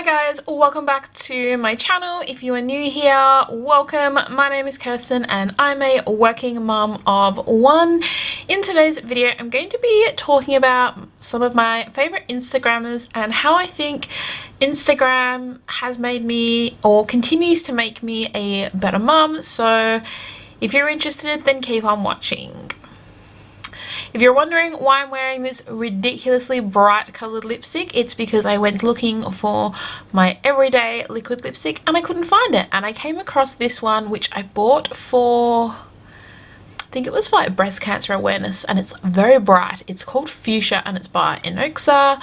Hi guys, welcome back to my channel. If you are new here, welcome. My name is Kirsten and I'm a working mum of one. In today's video, I'm going to be talking about some of my favorite Instagrammers and how I think Instagram has made me or continues to make me a better mum. So if you're interested, then keep on watching. If you're wondering why I'm wearing this ridiculously bright coloured lipstick, it's because I went looking for my everyday liquid lipstick and I couldn't find it. And I came across this one, which I bought for, I think it was for like breast cancer awareness, and it's very bright. It's called Fuchsia and it's by Inoxa.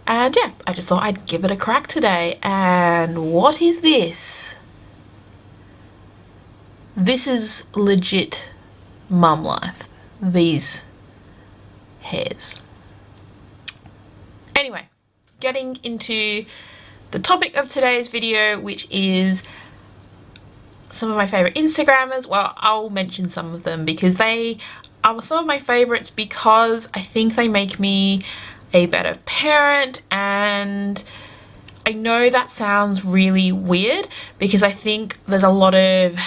And yeah, I just thought I'd give it a crack today. And what is this? This is legit mum life. These hairs. Anyway, getting into the topic of today's video, which is some of my favorite Instagrammers. Well, I'll mention some of them because they are some of my favorites because I think they make me a better parent. And I know that sounds really weird because I think there's a lot of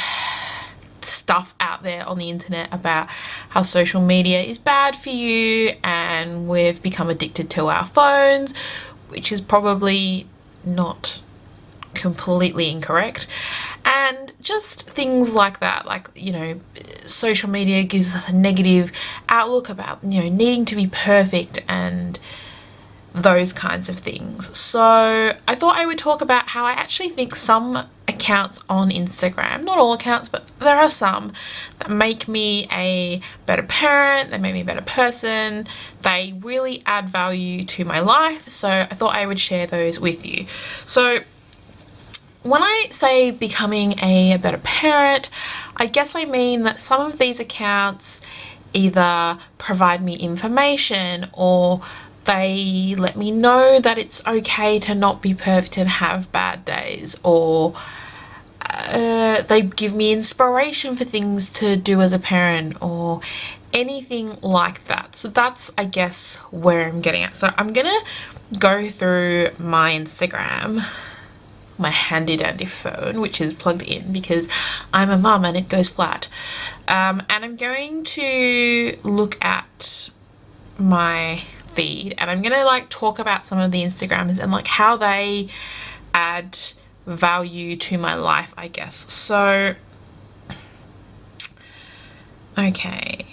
stuff out there on the internet about how social media is bad for you and we've become addicted to our phones, which is probably not completely incorrect. And just things like that, like, you know, social media gives us a negative outlook about, you know, needing to be perfect and those kinds of things. So I thought I would talk about how I actually think some accounts on Instagram, not all accounts, but there are some that make me a better parent, they make me a better person, they really add value to my life. So I thought I would share those with you. So when I say becoming a better parent, I guess I mean that some of these accounts either provide me information or they let me know that it's okay to not be perfect and have bad days, or they give me inspiration for things to do as a parent or anything like that. So that's, I guess, where I'm getting at. So I'm gonna go through my Instagram, my handy dandy phone, which is plugged in because I'm a mum and it goes flat. And I'm going to look at my feed and I'm gonna like talk about some of the Instagrammers and like how they add value to my life, I guess. So okay,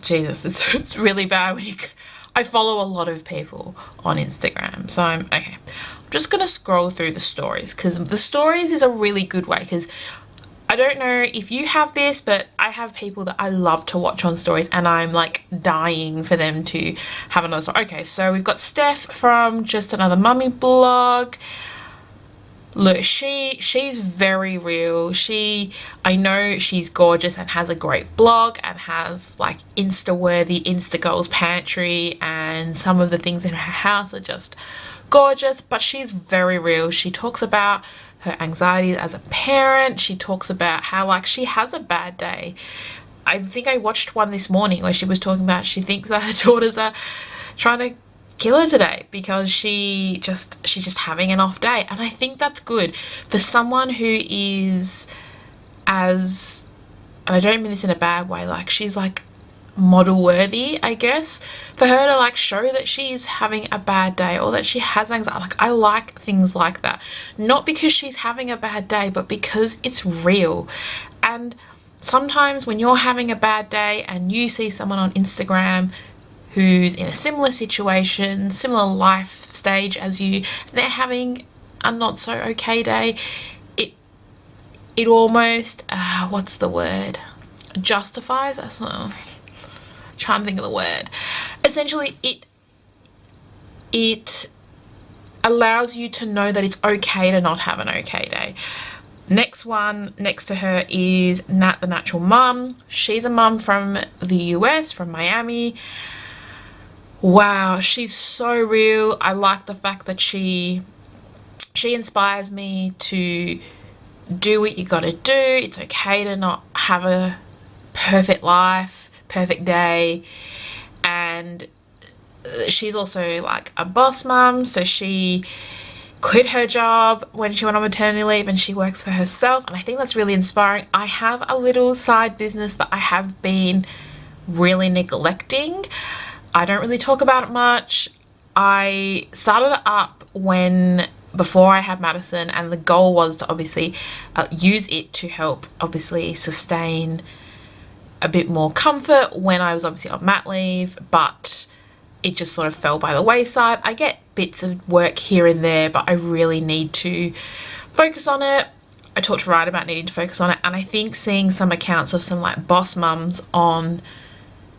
Jesus, it's really bad when I follow a lot of people on Instagram, so I'm just gonna scroll through the stories because the stories is a really good way, because I don't know if you have this, but I have people that I love to watch on stories and I'm like dying for them to have another story. Okay, so we've got Steph from Just Another Mummy blog. Look, she's very real. I know she's gorgeous and has a great blog and has like Insta-worthy Insta Goals pantry, and some of the things in her house are just gorgeous, but she's very real. She talks about her anxiety as a parent. She talks about how like she has a bad day. I think I watched one this morning where she was talking about she thinks that her daughters are trying to kill her today because she's just having an off day. And I think that's good for someone who is as, and I don't mean this in a bad way, like she's like model worthy, I guess, for her to like show that she's having a bad day or that she has anxiety. Like, I like things like that, not because she's having a bad day, but because it's real. And sometimes when you're having a bad day and you see someone on Instagram who's in a similar situation, similar life stage as you, and they're having a not so okay day, it almost what's the word, justifies, that's not, trying to think of the word. Essentially, it allows you to know that it's okay to not have an okay day. Next one next to her is Nat the Natural Mum. She's a mum from the US, from Miami. Wow, she's so real. I like the fact that she inspires me to do what you gotta do. It's okay to not have a perfect life, perfect day. And she's also like a boss mum, so she quit her job when she went on maternity leave and she works for herself, and I think that's really inspiring. I have a little side business that I have been really neglecting. I don't really talk about it much. I started it up before I had Maddison, and the goal was to obviously use it to help obviously sustain a bit more comfort when I was obviously on mat leave, but it just sort of fell by the wayside. I get bits of work here and there, but I really need to focus on it. I talked to Ryan about needing to focus on it, and I think seeing some accounts of some like boss mums on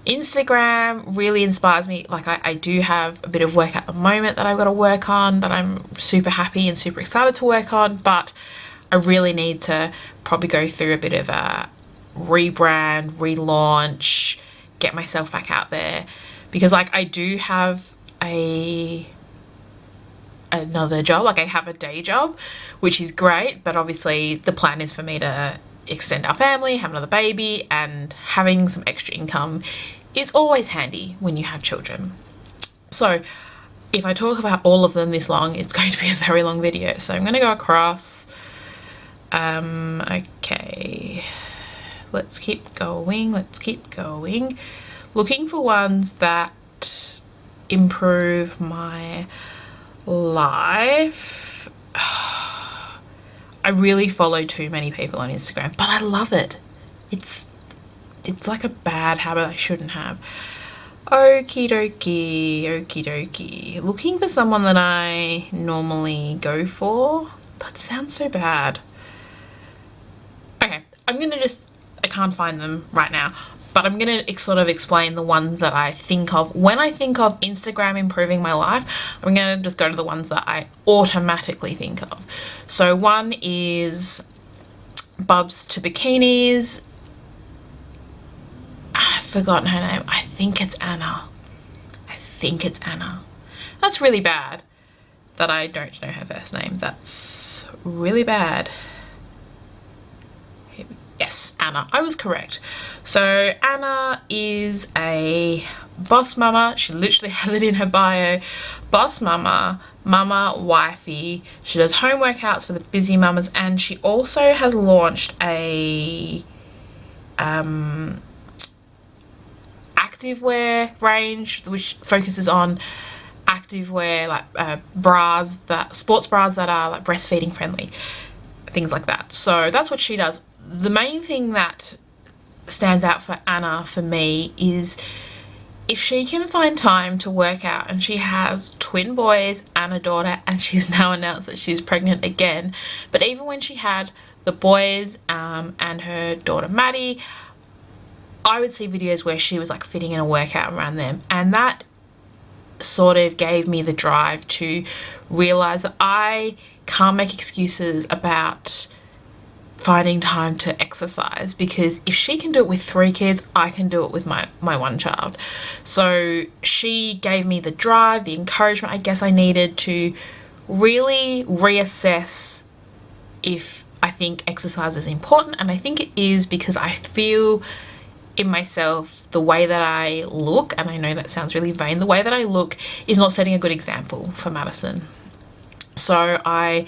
Instagram really inspires me. Like I do have a bit of work at the moment that I've got to work on, that I'm super happy and super excited to work on, but I really need to probably go through a bit of a rebrand, relaunch, get myself back out there, because like I do have another job. Like I have a day job, which is great, but obviously the plan is for me to extend our family, have another baby, and having some extra income is always handy when you have children. So if I talk about all of them this long, it's going to be a very long video, so I'm going to go across. Okay, let's keep going, looking for ones that improve my life. I really follow too many people on Instagram, but I love it. It's like a bad habit I shouldn't have. Okie dokie. Looking for someone that I normally go for. That sounds so bad. Okay, I can't find them right now, but I'm gonna sort of explain the ones that I think of when I think of Instagram improving my life. I'm gonna just go to the ones that I automatically think of. So one is Bubs to Bikinis. I've forgotten her name. I think it's Anna. That's really bad that I don't know her first name. That's really bad. Yes, Anna. I was correct. So Anna is a boss mama. She literally has it in her bio. Boss mama, wifey. She does home workouts for the busy mamas, and she also has launched a activewear range which focuses on activewear, like sports bras that are like breastfeeding friendly, things like that. So that's what she does. The main thing that stands out for Anna for me is if she can find time to work out, and she has twin boys and a daughter, and she's now announced that she's pregnant again, but even when she had the boys and her daughter Maddie, I would see videos where she was like fitting in a workout around them, and that sort of gave me the drive to realize that I can't make excuses about finding time to exercise, because if she can do it with 3 kids, I can do it with my one child. So she gave me the drive, the encouragement I guess I needed to really reassess if I think exercise is important, and I think it is, because I feel in myself the way that I look, and I know that sounds really vain, the way that I look is not setting a good example for Maddison. So I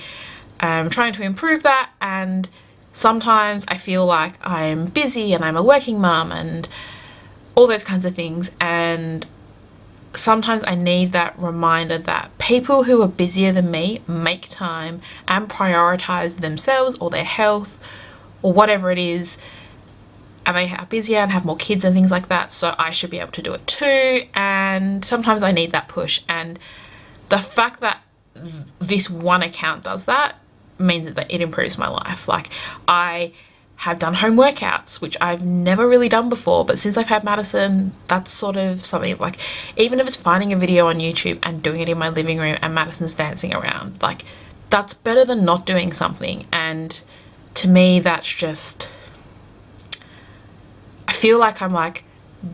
am trying to improve that, and sometimes I feel like I'm busy and I'm a working mum and all those kinds of things, and sometimes I need that reminder that people who are busier than me make time and prioritize themselves or their health or whatever it is, and they are busier and have more kids and things like that, so I should be able to do it too. And sometimes I need that push, and the fact that this one account does that means that it improves my life. Like, I have done home workouts, which I've never really done before, but since I've had Maddison, that's sort of something, like, even if it's finding a video on YouTube and doing it in my living room and Maddison's dancing around, like, that's better than not doing something. And to me, that's just, I feel like I'm like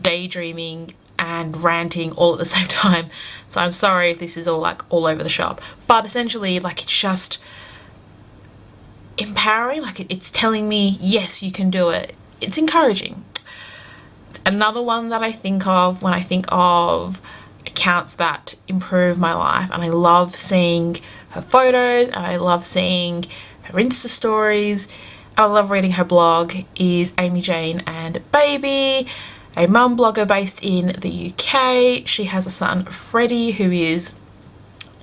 daydreaming and ranting all at the same time, so I'm sorry if this is all like all over the shop, but essentially, like, it's just empowering. Like, it's telling me, yes, you can do it. It's encouraging. Another one that I think of when I think of accounts that improve my life, and I love seeing her photos and I love seeing her Insta stories. I love reading her blog, is Amy Jane and Baby, a mum blogger based in the UK. She has a son, Freddie, who is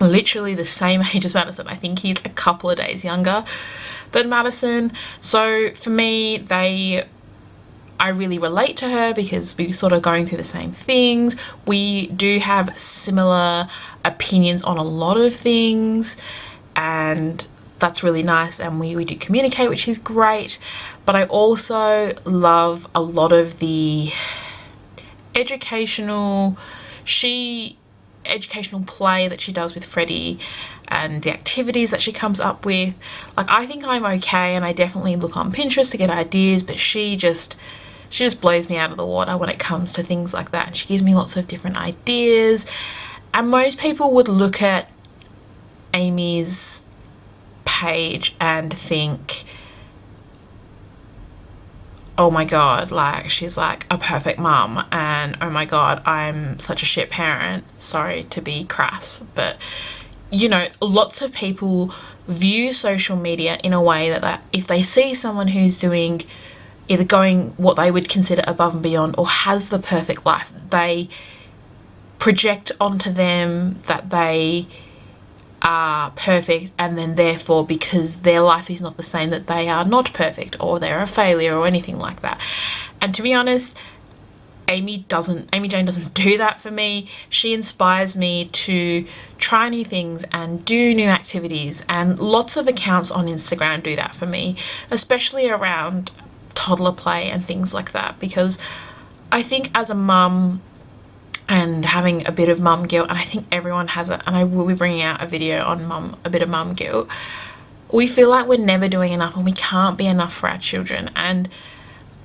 literally the same age as Maddison. I think he's a couple of days younger than Maddison. So for me, I really relate to her because we're sort of going through the same things. We do have similar opinions on a lot of things, and that's really nice, and we do communicate, which is great. But I also love a lot of the educational play that she does with Freddie and the activities that she comes up with. Like, I think I'm okay, and I definitely look on Pinterest to get ideas, but she just blows me out of the water when it comes to things like that, and she gives me lots of different ideas. And most people would look at Amy's page and think, oh my god, like, she's like a perfect mum, and oh my god, I'm such a shit parent. Sorry to be crass, but you know, lots of people view social media in a way that if they see someone who's doing either going what they would consider above and beyond or has the perfect life, they project onto them that they are perfect, and then therefore, because their life is not the same, that they are not perfect or they're a failure or anything like that. And to be honest, Amy Jane doesn't do that for me. She inspires me to try new things and do new activities, and lots of accounts on Instagram do that for me, especially around toddler play and things like that, because I think as a mum and having a bit of mum guilt, and I think everyone has it, and I will be bringing out a video on a bit of mum guilt, we feel like we're never doing enough and we can't be enough for our children. And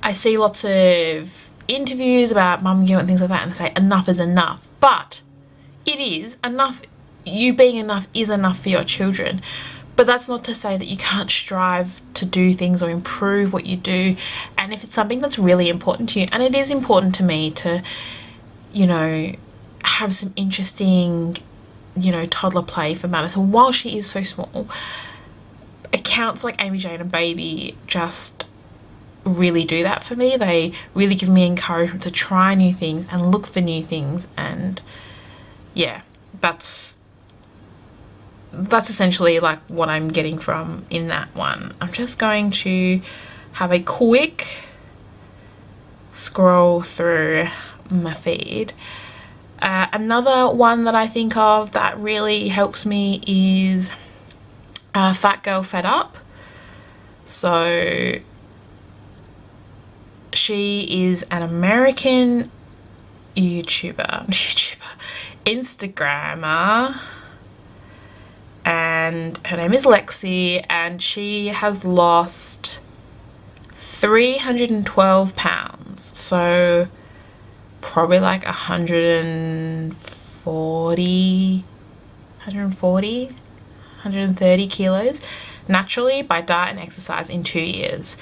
I see lots of interviews about mum guilt and things like that, and they say enough is enough, but it is enough. You being enough is enough for your children. But that's not to say that you can't strive to do things or improve what you do. And if it's something that's really important to you, and it is important to me to, you know, have some interesting, you know, toddler play for Maddison while she is so small, accounts like Amy Jane and Baby just really do that for me. They really give me encouragement to try new things and look for new things. And yeah, that's essentially like what I'm getting from in that one. I'm just going to have a quick scroll through my feed. Another one that I think of that really helps me is Fat Girl Fed Up. So she is an American Instagrammer, and her name is Lexi, and she has lost 312 pounds, so probably like 130 kilos naturally by diet and exercise in 2 years.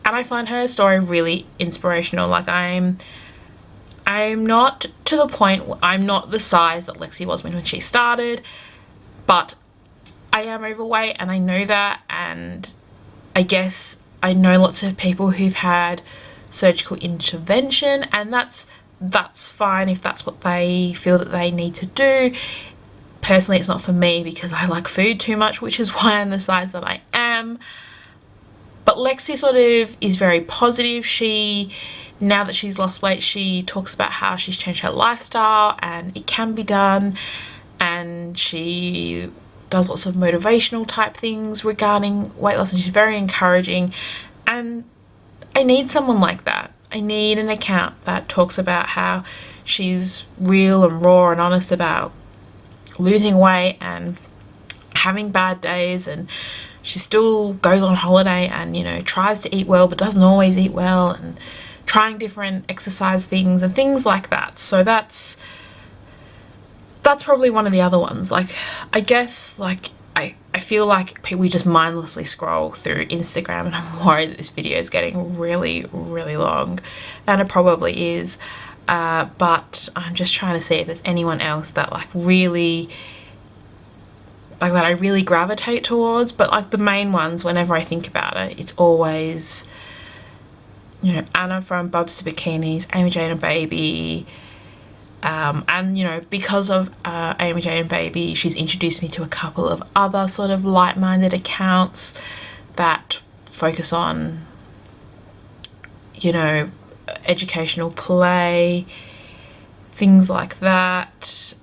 And I find her story really inspirational. Like, I'm not to the point, I'm not the size that Lexi was when she started, but I am overweight, and I know that, and I guess I know lots of people who've had surgical intervention, and that's fine if that's what they feel that they need to do. Personally, it's not for me because I like food too much, which is why I'm the size that I am. But Lexi sort of is very positive. Now that she's lost weight, she talks about how she's changed her lifestyle and it can be done, and she does lots of motivational type things regarding weight loss, and she's very encouraging. And I need someone like that. I need an account that talks about how she's real and raw and honest about losing weight and having bad days, and she still goes on holiday and, you know, tries to eat well but doesn't always eat well, and trying different exercise things and things like that. So that's probably one of the other ones. Like, I guess, like, I feel like we just mindlessly scroll through Instagram, and I'm worried that this video is getting really, really long, and it probably is. but I'm just trying to see if there's anyone else that like really, like that I really gravitate towards. But like the main ones, whenever I think about it, it's always, you know, Anna from Bubs to Bikinis, Amy Jane and Baby, and you know, because of Amy Jane and Baby, she's introduced me to a couple of other sort of like-minded accounts that focus on, you know, educational play, things like that.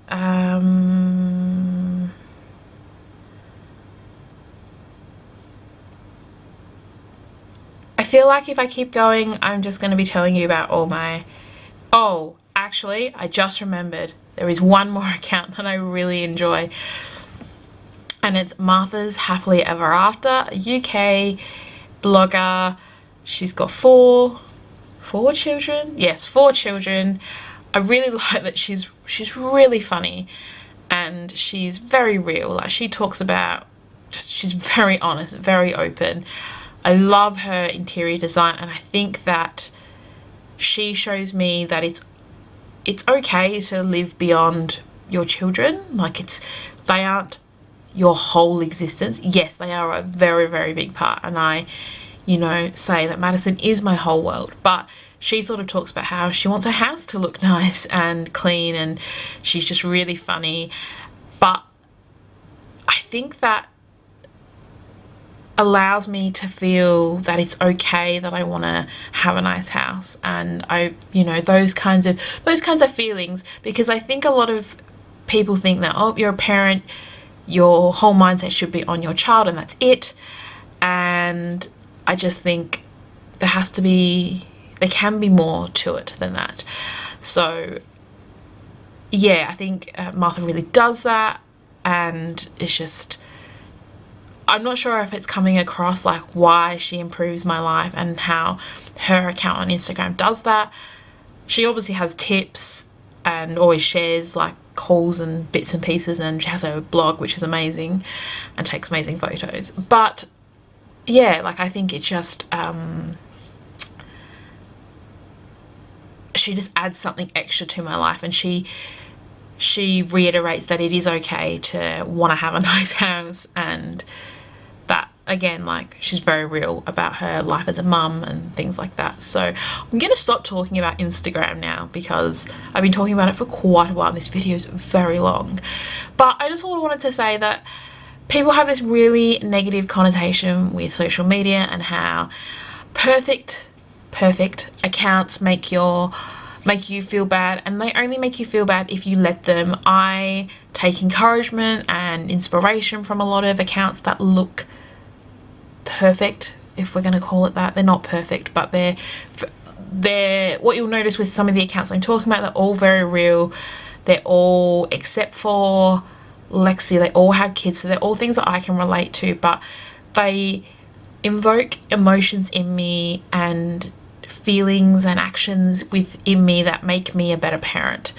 I feel like if I keep going, I'm just going to be telling you about all my... Oh, actually, I just remembered. There is one more account that I really enjoy. And it's Martha's Happily Ever After, a UK blogger. She's got four children? Yes, 4 children. I really like that she's really funny and she's very real. Like, she talks about, she's very honest, very open. I love her interior design, and I think that she shows me that it's okay to live beyond your children. Like, they aren't your whole existence. Yes, they are a very, very big part, and I, you know, say that Maddison is my whole world, but she sort of talks about how she wants her house to look nice and clean, and she's just really funny. But I think that allows me to feel that it's okay that I want to have a nice house, and I, you know, those kinds of feelings, because I think a lot of people think that, oh, you're a parent, your whole mindset should be on your child and that's it. And I just think there can be more to it than that. So yeah, I think Martha really does that, and it's just, I'm not sure if it's coming across like why she improves my life and how her account on Instagram does that. She obviously has tips and always shares like hauls and bits and pieces, and she has her blog, which is amazing, and takes amazing photos. But yeah, like, I think it just she just adds something extra to my life, and she reiterates that it is okay to want to have a nice house, and that, again, like, she's very real about her life as a mum and things like that. So I'm gonna stop talking about Instagram now, because I've been talking about it for quite a while. This video is very long, but I just wanted to say that people have this really negative connotation with social media, and how perfect accounts make you feel bad, and they only make you feel bad if you let them. I take encouragement and inspiration from a lot of accounts that look perfect, if we're going to call it that. They're not perfect, but they're what you'll notice with some of the accounts I'm talking about, they're all very real. They're all, except for Lexi, they all have kids, so they're all things that I can relate to, but they invoke emotions in me and feelings and actions within me that make me a better parent.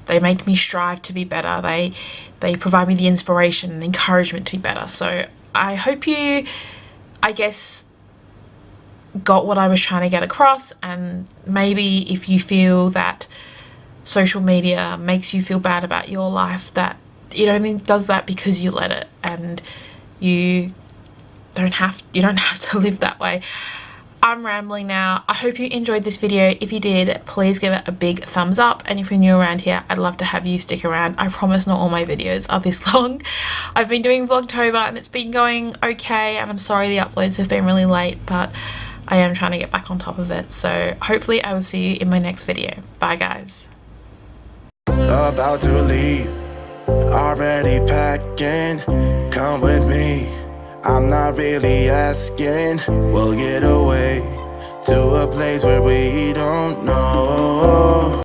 They make me strive to be better. They provide me the inspiration and encouragement to be better. So I hope you, I guess, got what I was trying to get across. And maybe if you feel that social media makes you feel bad about your life, that it only does that because you let it, and you don't have to live that way. I'm rambling now. I hope you enjoyed this video. If you did, please give it a big thumbs up, and if you're new around here, I'd love to have you stick around. I promise not all my videos are this long. I've been doing Vlogtober and it's been going okay, and I'm sorry the uploads have been really late, but I am trying to get back on top of it. So hopefully I will see you in my next video. Bye guys. About to leave, already packing, come with me. I'm not really asking, we'll get away to a place where we don't know.